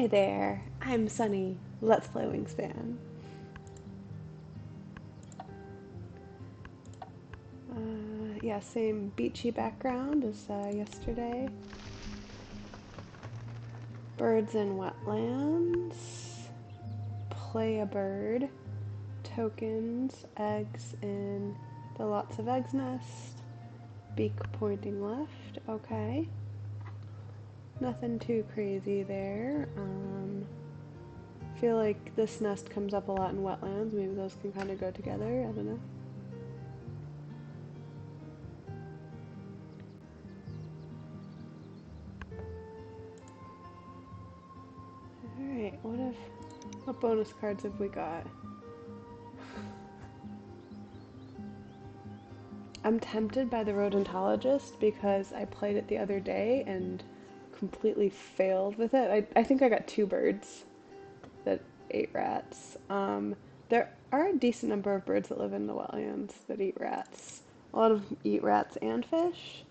Hi there, I'm Sunny. Let's play Wingspan. Yeah, same beachy background as yesterday. Birds in wetlands. Play a bird. Tokens. Eggs in the lots of eggs nest. Beak pointing left. Okay. Nothing too crazy there. Feel like this nest comes up a lot in wetlands. Maybe those can kind of go together. I don't know. Alright, what bonus cards have we got? I'm tempted by the rodentologist because I played it the other day and completely failed with it. I think I got 2 birds that ate rats. There are a decent number of birds that live in the wetlands that eat rats. A lot of them eat rats and fish.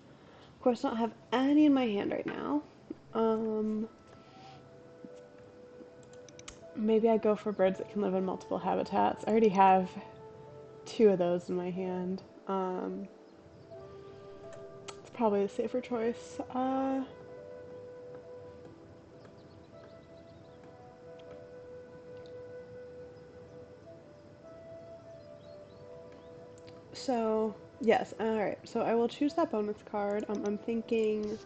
Of course, I don't have any in my hand right now. Maybe I go for birds that can live in multiple habitats. I already have 2 of those in my hand. It's probably the safer choice. So, yes, alright. So I will choose that bonus card. I'm thinking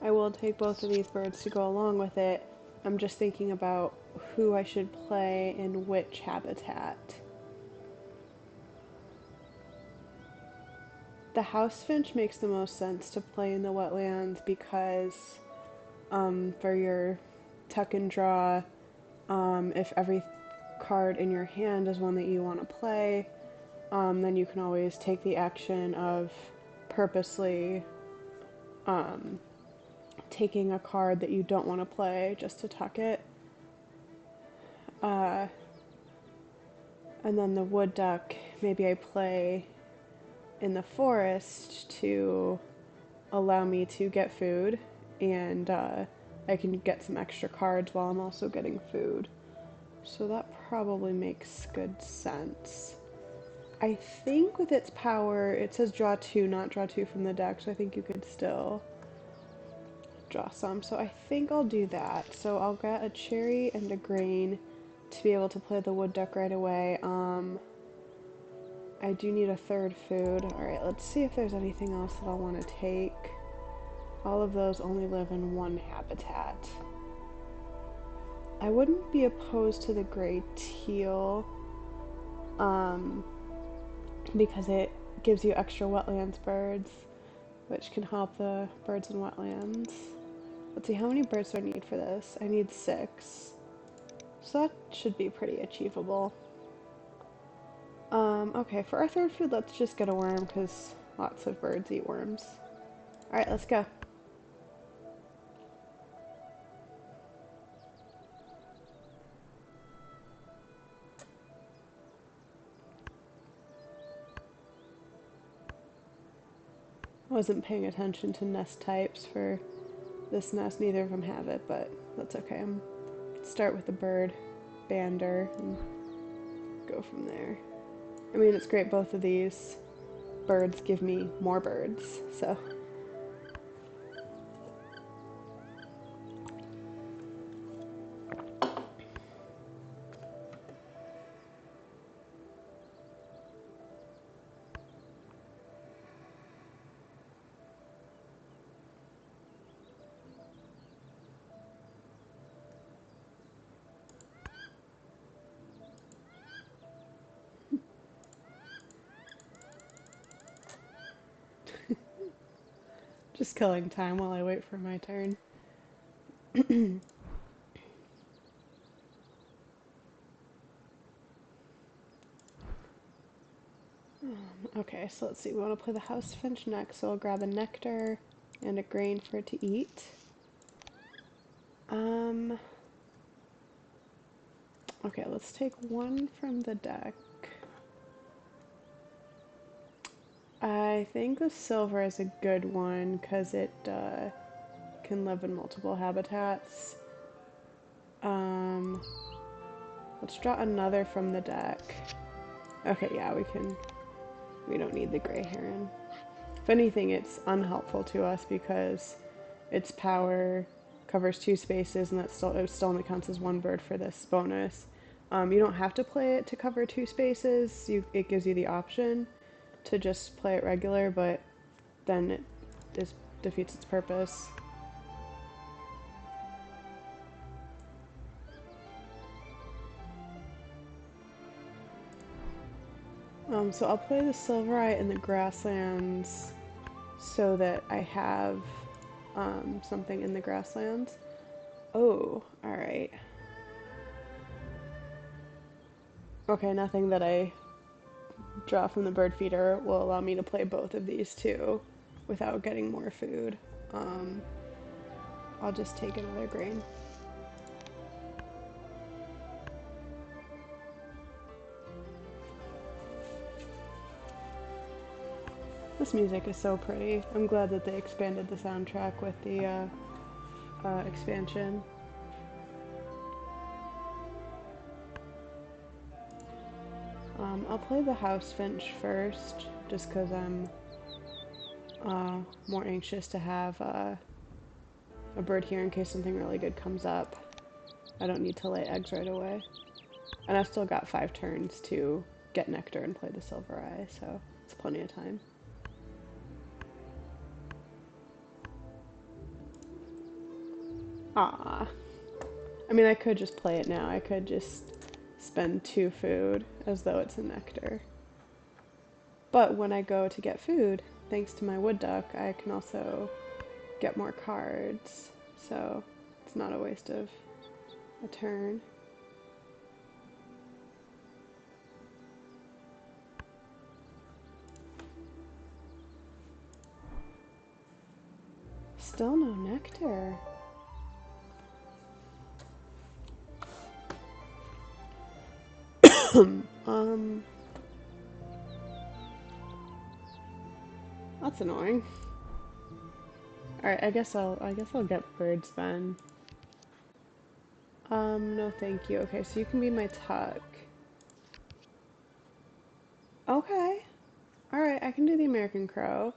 I will take both of these birds to go along with it. I'm just thinking about who I should play in which habitat. The House Finch makes the most sense to play in the wetlands because for your tuck and draw, if every card in your hand is one that you want to play, then you can always take the action of purposely taking a card that you don't want to play just to tuck it. And then the wood duck, maybe I play in the forest to allow me to get food, and I can get some extra cards while I'm also getting food. So that probably makes good sense. I think with its power, it says draw 2, not draw 2 from the deck, so I think you could still draw some. So I think I'll do that. So I'll get a cherry and a grain to be able to play the wood duck right away. I do need a 3rd food. Alright, let's see if there's anything else that I'll want to take. All of those only live in one habitat. I wouldn't be opposed to the gray teal, because it gives you extra wetlands birds, which can help the birds in wetlands. Let's see, how many birds do I need for this? I need 6. So that should be pretty achievable. Okay, for our 3rd food, let's just get a worm, because lots of birds eat worms. Alright, let's go. I wasn't paying attention to nest types for this nest, neither of them have it, but that's okay. Start with the bird bander and go from there. I mean, it's great both of these birds give me more birds, so. Just killing time while I wait for my turn. Okay, so let's see. We want to play the House Finch next, so I'll grab a nectar and a grain for it to eat. Okay, let's take 1 from the deck. I think the silver is a good one because it can live in multiple habitats. Um, let's draw another from the deck. Okay, yeah, we don't need the gray heron. If anything, it's unhelpful to us because its power covers 2 spaces, and it still only counts as 1 bird for this bonus. You don't have to play it to cover 2 spaces. It gives you the option to just play it regular, but then it defeats its purpose. So I'll play the Silvereye in the grasslands so that I have something in the grasslands. Oh, alright. Okay, nothing that I draw from the bird feeder will allow me to play both of these two without getting more food. I'll just take another grain. This music is so pretty. I'm glad that they expanded the soundtrack with the expansion. I'll play the House Finch first, just because I'm more anxious to have a bird here in case something really good comes up. I don't need to lay eggs right away. And I've still got 5 turns to get nectar and play the Silvereye, so it's plenty of time. Ah, I mean, I could just play it now. I could just spend 2 food as though it's a nectar. But when I go to get food, thanks to my wood duck, I can also get more cards. So it's not a waste of a turn. Still no nectar. That's annoying. Alright, I guess I'll get birds then. No thank you. Okay, so you can be my tuck. Okay. Alright, I can do the American crow.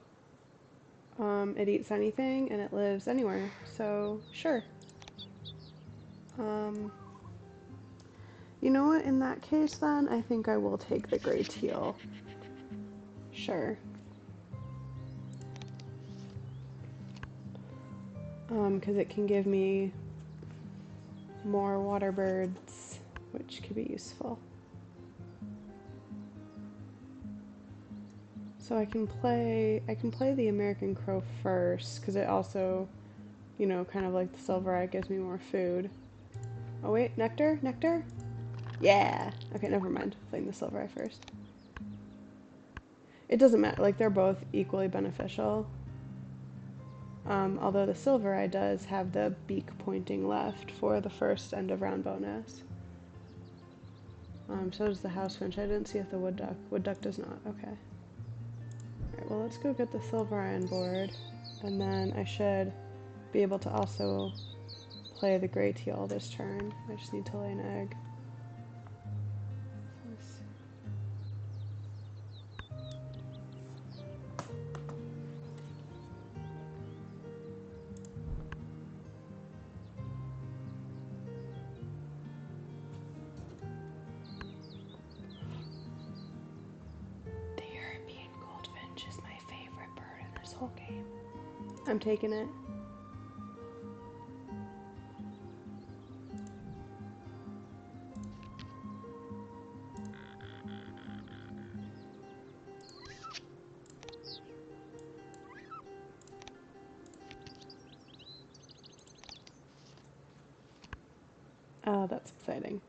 It eats anything and it lives anywhere, so sure. You know what, in that case then, I think I will take the gray teal. Sure. Because it can give me more water birds, which could be useful. So I can play the American crow first, because it also, you know, kind of like the Silvereye, gives me more food. Oh wait, nectar? Nectar? Yeah! Okay, never mind. Playing the Silvereye first. It doesn't matter, like, they're both equally beneficial. Although the Silvereye does have the beak pointing left for the first end of round bonus. So does the House Finch. I didn't see if the Wood Duck does not. Okay. Alright, well let's go get the Silvereye on board. And then I should be able to also play the Gray Teal this turn. I just need to lay an egg. Game. I'm taking it. Oh, that's exciting.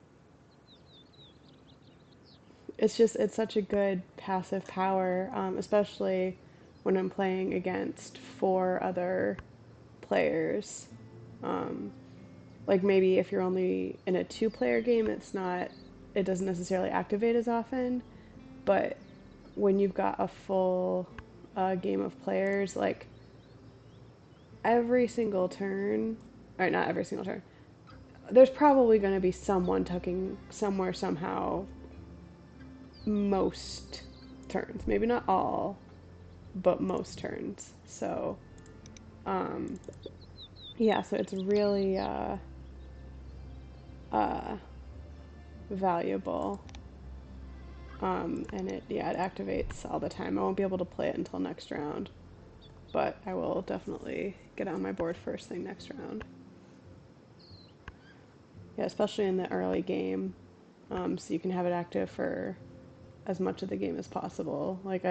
It's such a good passive power, especially when I'm playing against 4 other players. Like maybe if you're only in a 2-player game, it doesn't necessarily activate as often, but when you've got a full game of players, like every single turn, or not every single turn, there's probably going to be someone tucking somewhere somehow most turns. Maybe not all, but most turns. So, yeah, so it's really valuable. And it activates all the time. I won't be able to play it until next round, but I will definitely get on my board first thing next round. Yeah, especially in the early game, so you can have it active for as much of the game as possible. Like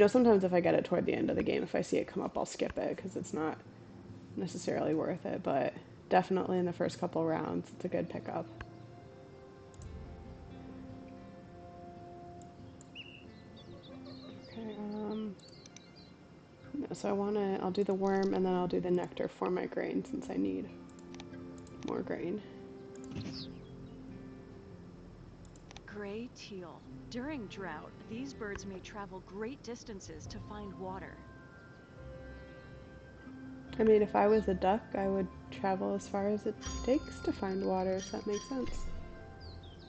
sometimes if I get it toward the end of the game, if I see it come up, I'll skip it because it's not necessarily worth it, but definitely in the first couple rounds, it's a good pickup. Okay, no, so I'll do the worm and then I'll do the nectar for my grain since I need more grain. Gray teal. During drought, these birds may travel great distances to find water. I mean, if I was a duck, I would travel as far as it takes to find water, so that makes sense.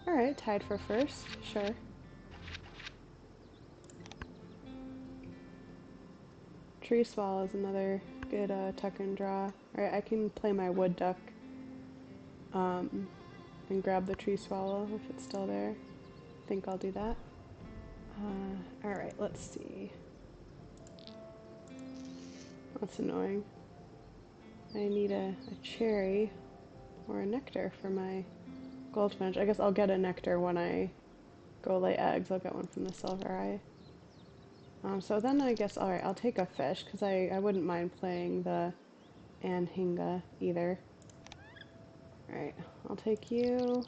Alright, tied for first, sure. Tree swallow is another good tuck and draw. Alright, I can play my wood duck and grab the tree swallow if it's still there. I think I'll do that. Alright, let's see. That's annoying. I need a cherry or a nectar for my goldfinch. I guess I'll get a nectar when I go lay eggs. I'll get one from the silver eye. So then I guess, alright, I'll take a fish, because I wouldn't mind playing the Anhinga either. Alright, I'll take you.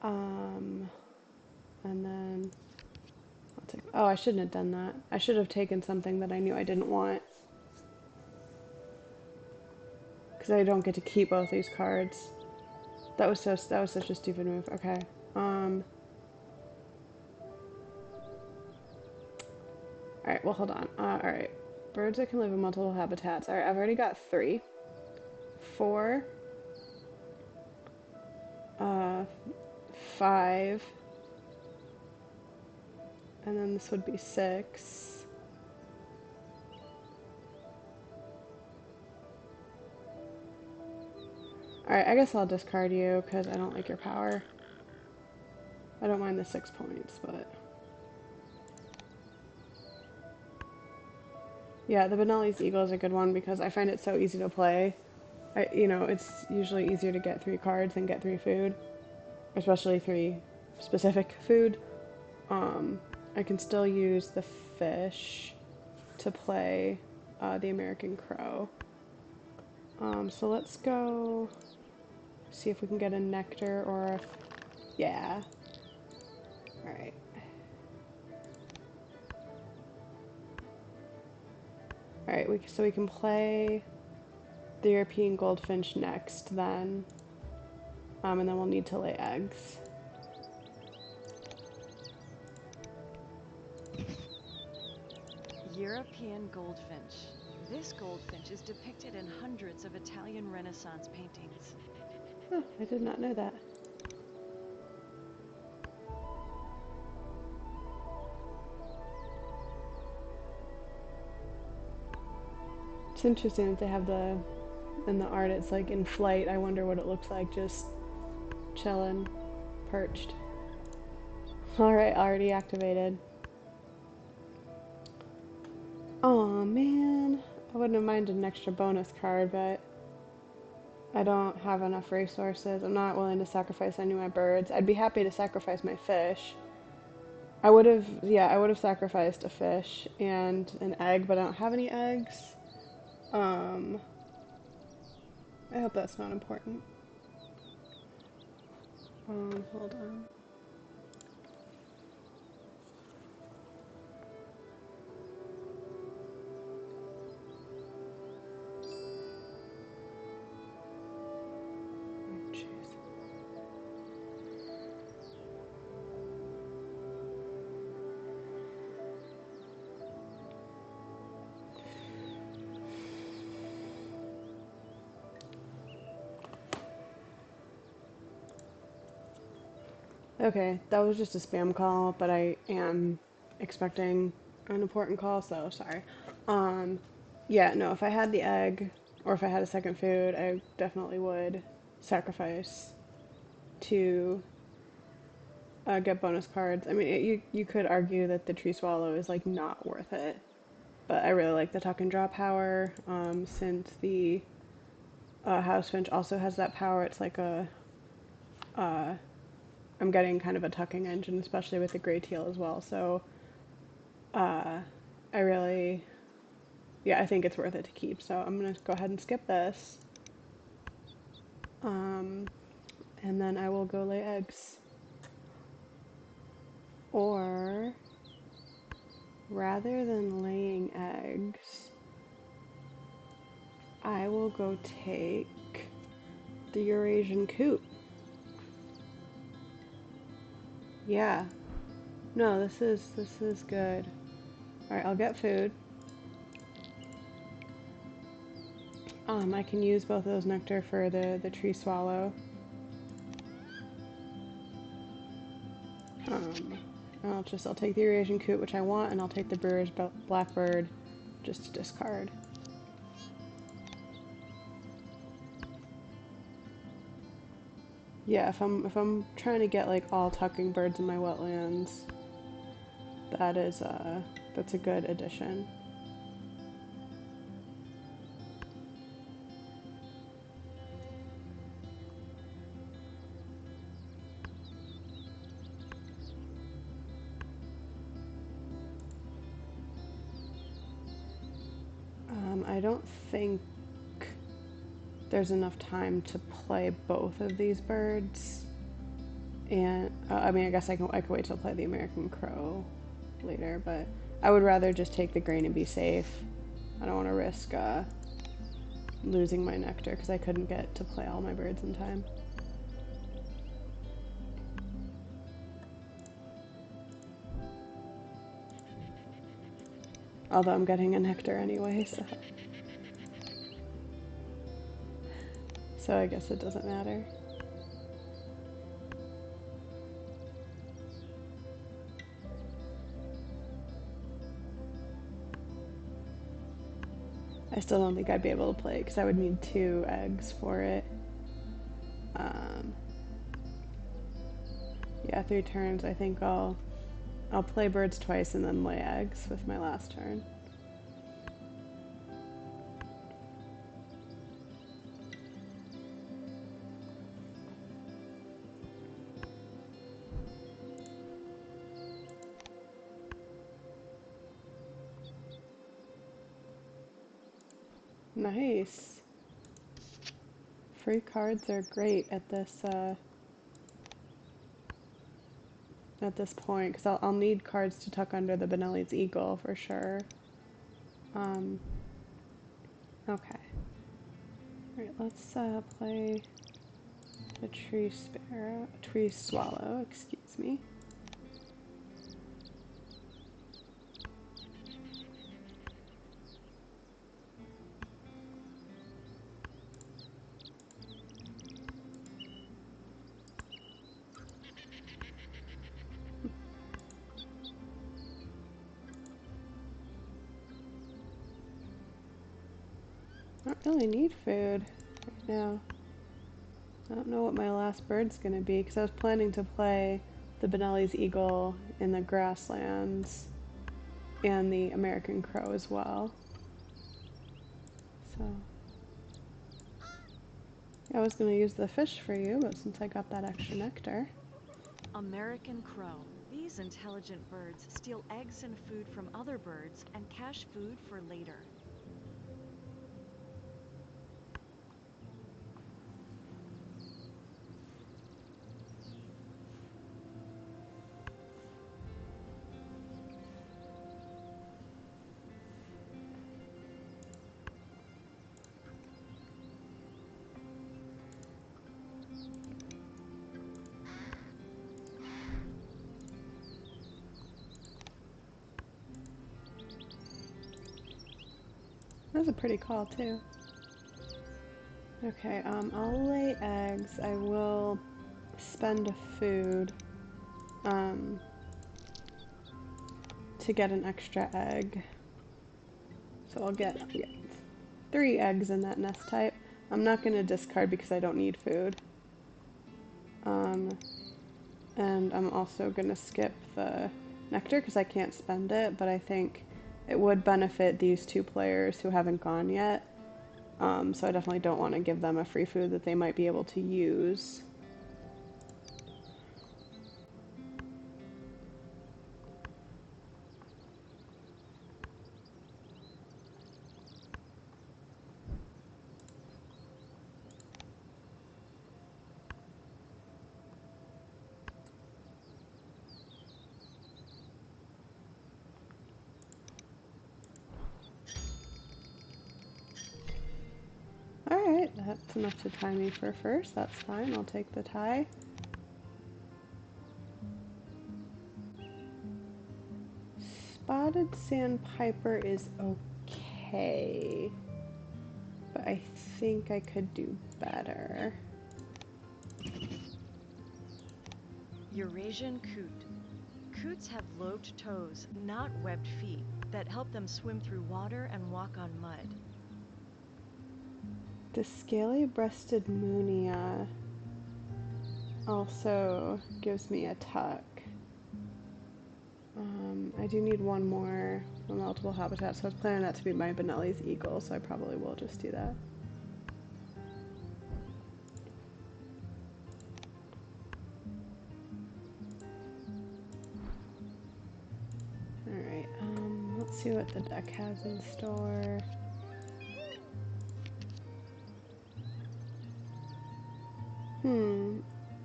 And then I'll take, oh, I shouldn't have done that. I should have taken something that I knew I didn't want. Because I don't get to keep both these cards. That was such a stupid move. Okay. Alright, well, hold on. Alright. Birds that can live in multiple habitats. Alright, I've already got 3. 4. 5. And then this would be 6. Alright, I guess I'll discard you because I don't like your power. I don't mind the 6 points, but... Yeah, the Benelli's Eagle is a good one because I find it so easy to play. It's usually easier to get 3 cards than get 3 food. Especially 3 specific food. I can still use the fish to play the American Crow. So let's go see if we can get a nectar or a... Yeah. Alright. Alright, so we can play the European Goldfinch next then. And then we'll need to lay eggs. European goldfinch. This goldfinch is depicted in hundreds of Italian Renaissance paintings. Oh, I did not know that. It's interesting that they have in the art it's like in flight. I wonder what it looks like just chilling, perched. Alright, already activated. Oh man, I wouldn't have minded an extra bonus card, but I don't have enough resources. I'm not willing to sacrifice any of my birds. I'd be happy to sacrifice my fish. I would have sacrificed a fish and an egg, but I don't have any eggs. I hope that's not important. Hold on. Okay, that was just a spam call, but I am expecting an important call, so sorry. Um, yeah, no, if I had the egg or if I had a second food, I definitely would sacrifice to get bonus cards. I mean, you could argue that the tree swallow is like not worth it, but I really like the tuck and draw power. Since the House Finch also has that power, it's like a uh, I'm getting kind of a tucking engine, especially with the gray teal as well. So uh, I really, yeah, I think it's worth it to keep. So I'm gonna go ahead and skip this, um, and then I will go lay eggs. Or rather than laying eggs, I will go take the Eurasian coot. Yeah. No, this is good. All right, I'll get food. I can use both of those nectar for the tree swallow. Um, I'll take the Eurasian coot, which I want, and I'll take the brewer's blackbird, just to discard. Yeah, if I'm trying to get like all tucking birds in my wetlands, that is that's a good addition. I don't think there's enough time to play both of these birds, and I mean, I guess I can wait till play the American Crow later, but I would rather just take the grain and be safe. I don't want to risk losing my nectar because I couldn't get to play all my birds in time. Although I'm getting a nectar anyway, so I guess it doesn't matter. I still don't think I'd be able to play it because I would need 2 eggs for it. Um, yeah, 3 turns. I think I'll play birds twice and then lay eggs with my last turn. Nice. Free cards are great at this point because I'll need cards to tuck under the Benelli's Eagle for sure. Um, okay. All right, let's play the tree swallow. Excuse me. I don't really need food right now. I don't know what my last bird's gonna be because I was planning to play the Benelli's Eagle in the grasslands and the American Crow as well. So yeah, I was gonna use the fish for you, but since I got that extra nectar. American crow. These intelligent birds steal eggs and food from other birds and cache food for later. That was a pretty call too. Okay, I'll lay eggs. I will spend a food um, to get an extra egg. So I'll get 3 eggs in that nest type. I'm not going to discard because I don't need food. And I'm also going to skip the nectar because I can't spend it, but I think it would benefit these 2 players who haven't gone yet. So I definitely don't want to give them a free food that they might be able to use. Alright, that's enough to tie me for first. That's fine, I'll take the tie. Spotted sandpiper is okay, but I think I could do better. Eurasian coot. Coots have lobed toes, not webbed feet, that help them swim through water and walk on mud. The scaly-breasted munia also gives me a tuck. I do need one more multiple habitat, so I was planning that to be my Benelli's eagle, so I probably will just do that. Alright, let's see what the deck has in store.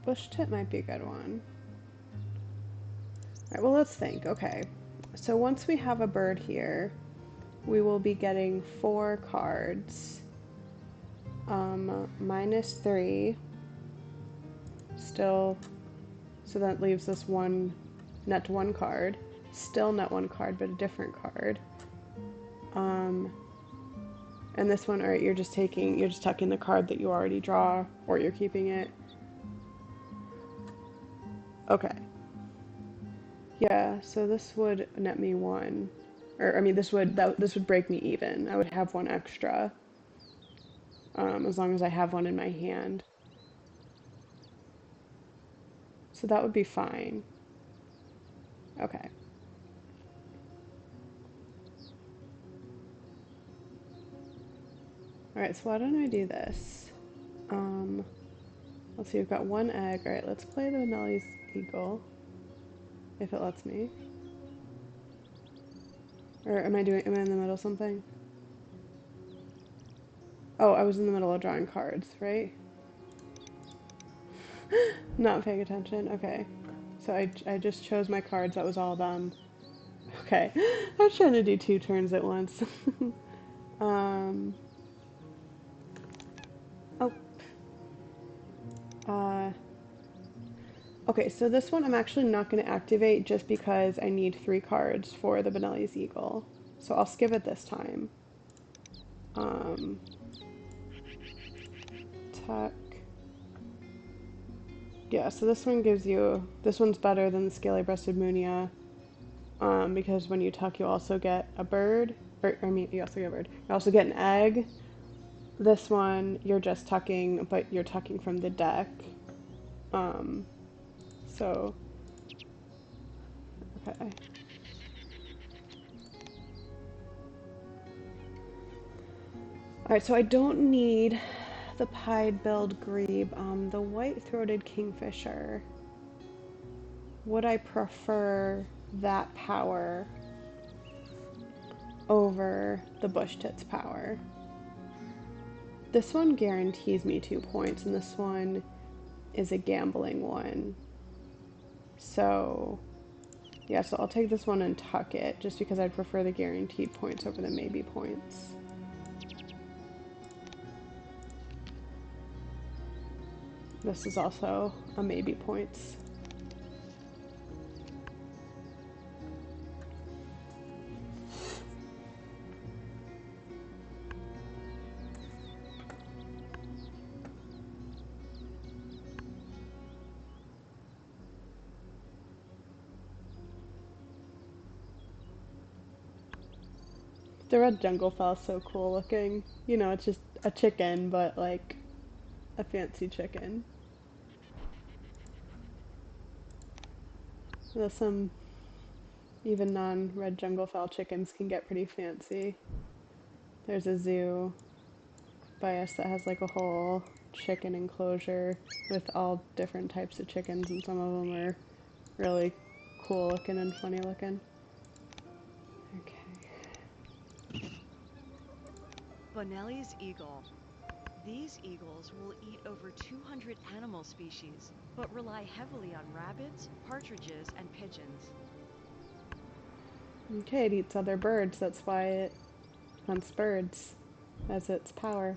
Bush tip might be a good one. Alright, well let's think. Okay, so once we have a bird here, we will be getting 4 cards. -3. Still, so that leaves us net 1 card. Still net 1 card, but a different card. And this one, alright, you're just tucking the card that you already draw, or you're keeping it. Okay. Yeah, so this would net me 1. Or, I mean, this would break me even. I would have 1 extra. As long as I have 1 in my hand. So that would be fine. Okay. Alright, so why don't I do this? Let's see, we've got 1 egg. Alright, let's play the Benelli's eagle. If it lets me. Or am I in the middle of something? Oh, I was in the middle of drawing cards, right? Not paying attention. Okay. So I just chose my cards. That was all done. Okay. I was trying to do 2 turns at once. um. Oh. Okay, so this one I'm actually not going to activate just because I need 3 cards for the Benelli's eagle. So I'll skip it this time. Tuck. Yeah, so this one's better than the scaly-breasted munia, because when you tuck you also get a bird, you also get a bird. You also get an egg. This one, you're just tucking, but you're tucking from the deck. So, okay. Alright, so I don't need the pied-billed grebe. The white-throated kingfisher. Would I prefer that power over the bush tit's power? This one guarantees me 2 points, and this one is a gambling one. So, yeah, so I'll take this one and tuck it, just because I'd prefer the guaranteed points over the maybe points. This is also a maybe points. The red jungle fowl is so cool looking. You know, it's just a chicken, but like a fancy chicken. Though some even non-red jungle fowl chickens can get pretty fancy. There's a zoo by us that has like a whole chicken enclosure with all different types of chickens, and some of them are really cool looking and funny looking. Okay. Bonelli's eagle. These eagles will eat over 200 animal species, but rely heavily on rabbits, partridges, and pigeons. Okay, it eats other birds. That's why it hunts birds as its power.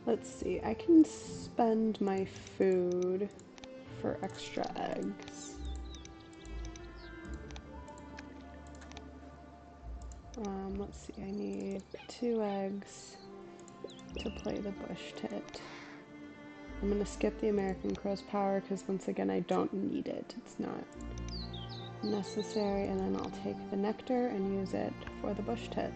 Let's see, I can spend my food for extra eggs. Let's see, I need 2 eggs to play the bush tit. I'm gonna skip the American crow's power because once again I don't need it. It's not necessary, and then I'll take the nectar and use it for the bush tit.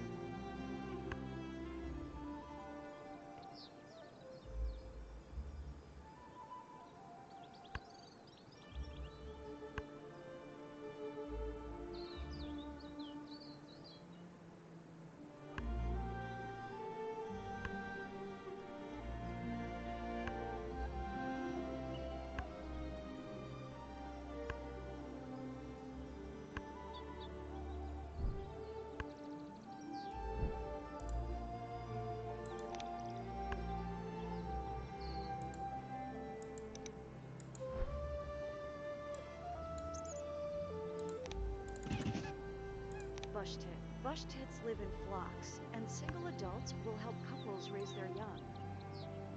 Bush tit. Bush tits live in flocks, and single adults will help couples raise their young.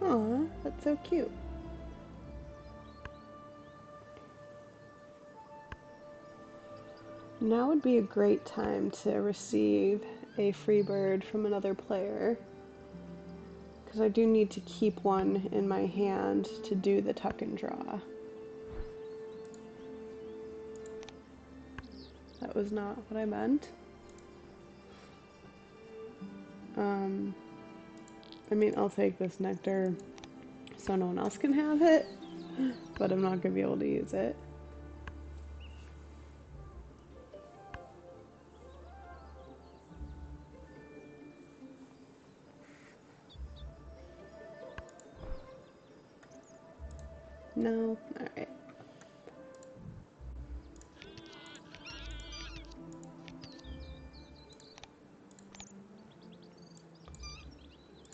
Aw, that's so cute. Now would be a great time to receive a free bird from another player, because I do need to keep one in my hand to do the tuck and draw. That was not what I meant. I mean, I'll take this nectar so no one else can have it, but I'm not gonna be able to use it. No? Alright.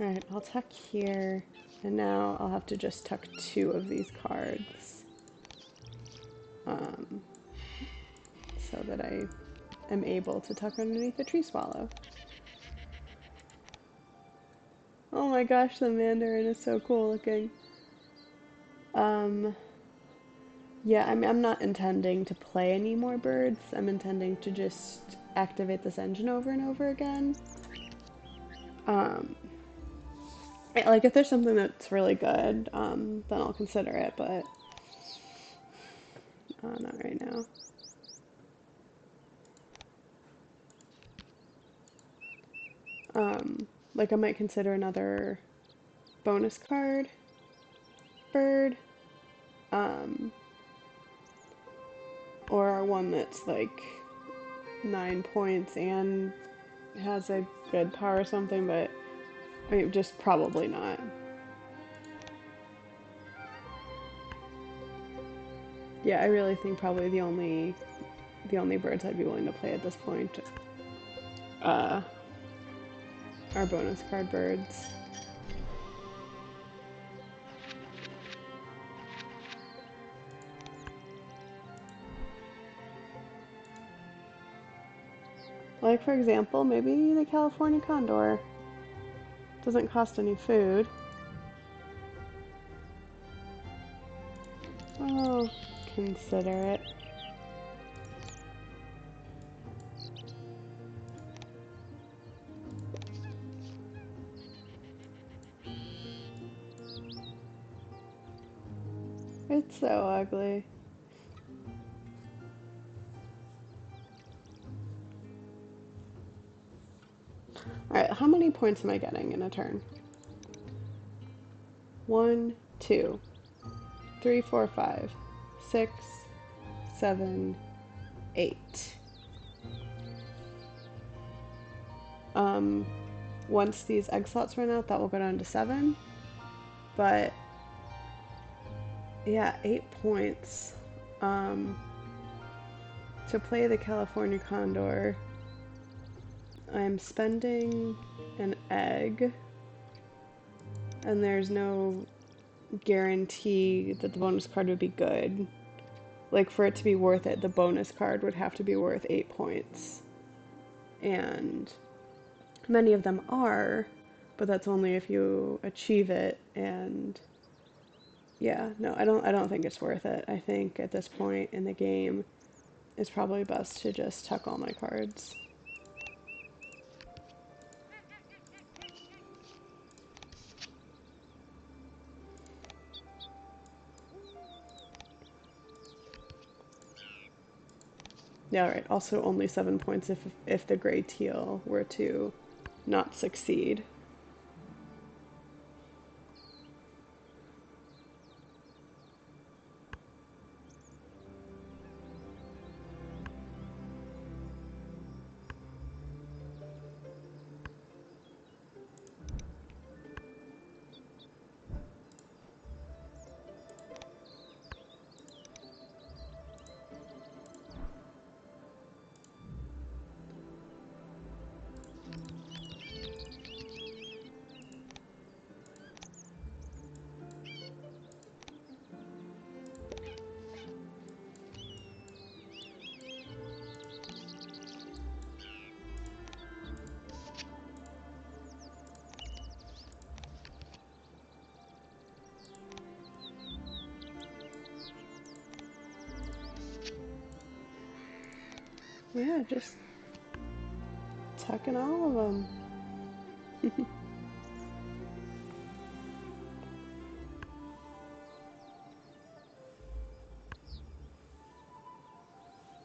Alright, I'll tuck here, and now I'll have to just tuck 2 of these cards. So that I am able to tuck underneath the tree swallow. Oh my gosh, the mandarin is so cool looking. Yeah, I'm not intending to play any more birds. I'm intending to just activate this engine over and over again. Like, if there's something that's really good, then I'll consider it, but not right now. Like, I might consider another bonus card bird, or one that's like 9 points and has a good power or something, but I mean, just probably not. Yeah, I really think probably the only birds I'd be willing to play at this point uh, are bonus card birds. Like, for example, maybe the California condor. Doesn't cost any food. Oh, consider it. It's so ugly. Alright, how many points am I getting in a turn? 1, 2, 3, 4, 5, 6, 7, 8. Once these egg slots run out, that will go down to 7. But yeah, 8 points. To play the California condor, I'm spending an egg, and there's no guarantee that the bonus card would be good. Like, for it to be worth it, the bonus card would have to be worth 8 points. And many of them are, but that's only if you achieve it. And yeah, no, I don't think it's worth it. I think at this point in the game, it's probably best to just tuck all my cards. Yeah, right. Also, only 7 points if the gray teal were to not succeed. Yeah, just tucking all of them.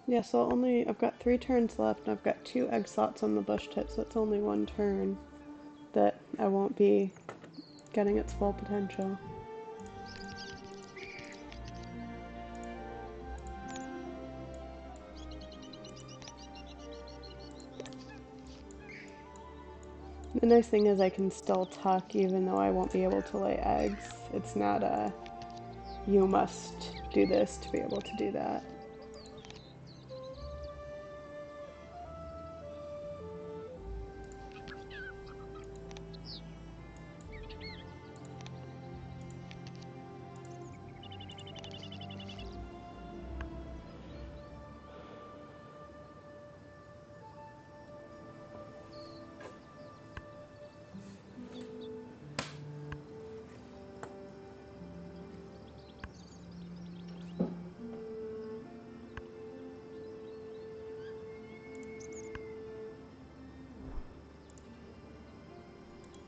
Yeah, so I've got 3 turns left, and I've got 2 egg slots on the bush tip, so it's only 1 turn that I won't be getting its full potential. The nice thing is I can still tuck even though I won't be able to lay eggs. It's not a, you must do this to be able to do that.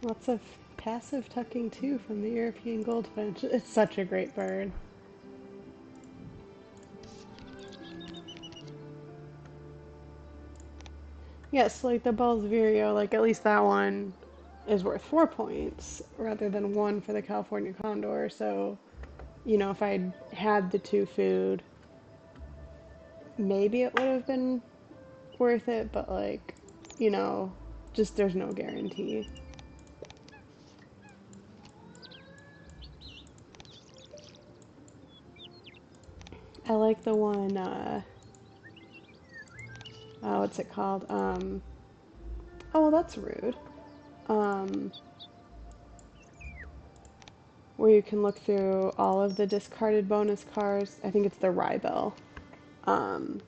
Lots of passive tucking too from the European goldfinch. It's such a great bird. Yes, like the Bell's Vireo, like at least that one is worth 4 points rather than 1 for the California condor. So, if I'd had the 2 food, maybe it would have been worth it, but like, you know, just there's no guarantee. I like the one, what's it called? Oh, well, that's rude. Um, where you can look through all of the discarded bonus cards. I think it's the Rybell. Um,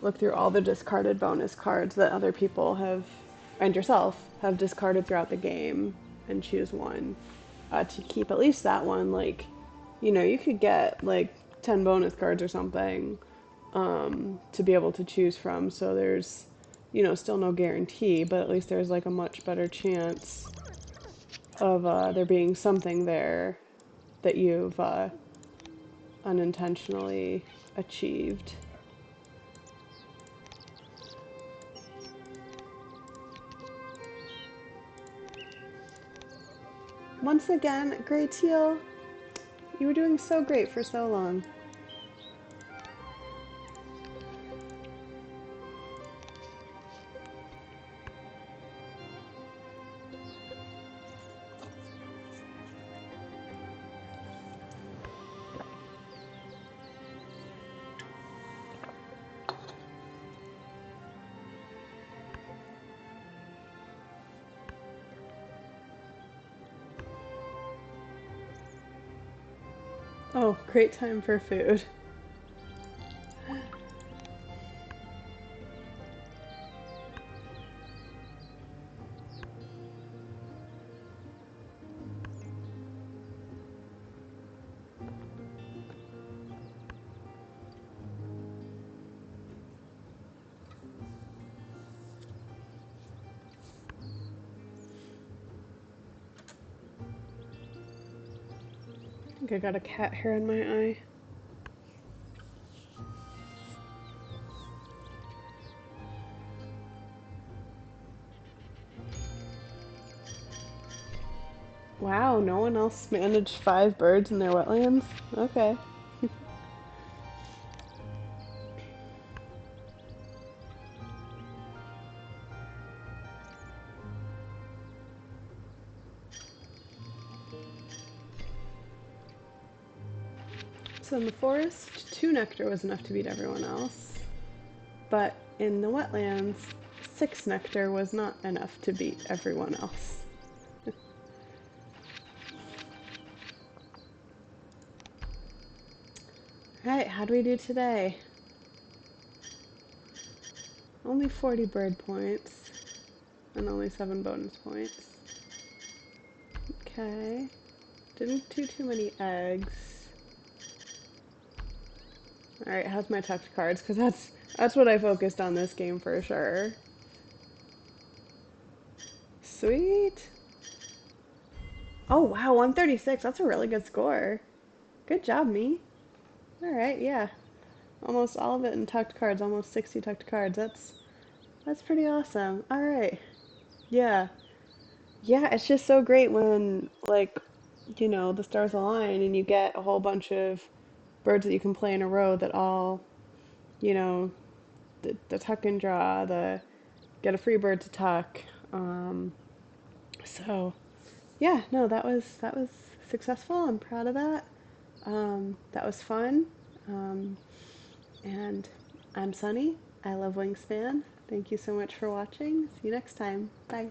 look through all the discarded bonus cards that other people have, and yourself, have discarded throughout the game and choose one to keep at least that one. Like, you could get like 10 bonus cards or something to be able to choose from. So there's, still no guarantee, but at least there's like a much better chance of there being something there that you've unintentionally achieved. Once again, Grey Teal, you were doing so great for so long. Oh, great time for food. I think I got a cat hair in my eye. Wow, no one else managed 5 birds in their wetlands? Okay. So in the forest, 2 nectar was enough to beat everyone else. But in the wetlands, 6 nectar was not enough to beat everyone else. Alright, how do we do today? Only 40 bird points, and only 7 bonus points. Okay. Didn't do too many eggs. Alright, how's my tucked cards? Because that's what I focused on this game for sure. Sweet! Oh wow, 136. That's a really good score. Good job, me. Alright, yeah. Almost all of it in tucked cards, almost 60 tucked cards. That's pretty awesome. Alright. Yeah. Yeah, it's just so great when, like, the stars align and you get a whole bunch of birds that you can play in a row that all, you know, the tuck and draw, the get a free bird to tuck. So yeah, no, that was successful. I'm proud of that. That was fun. Um, and I'm Sunny. I love Wingspan. Thank you so much for watching. See you next time. Bye.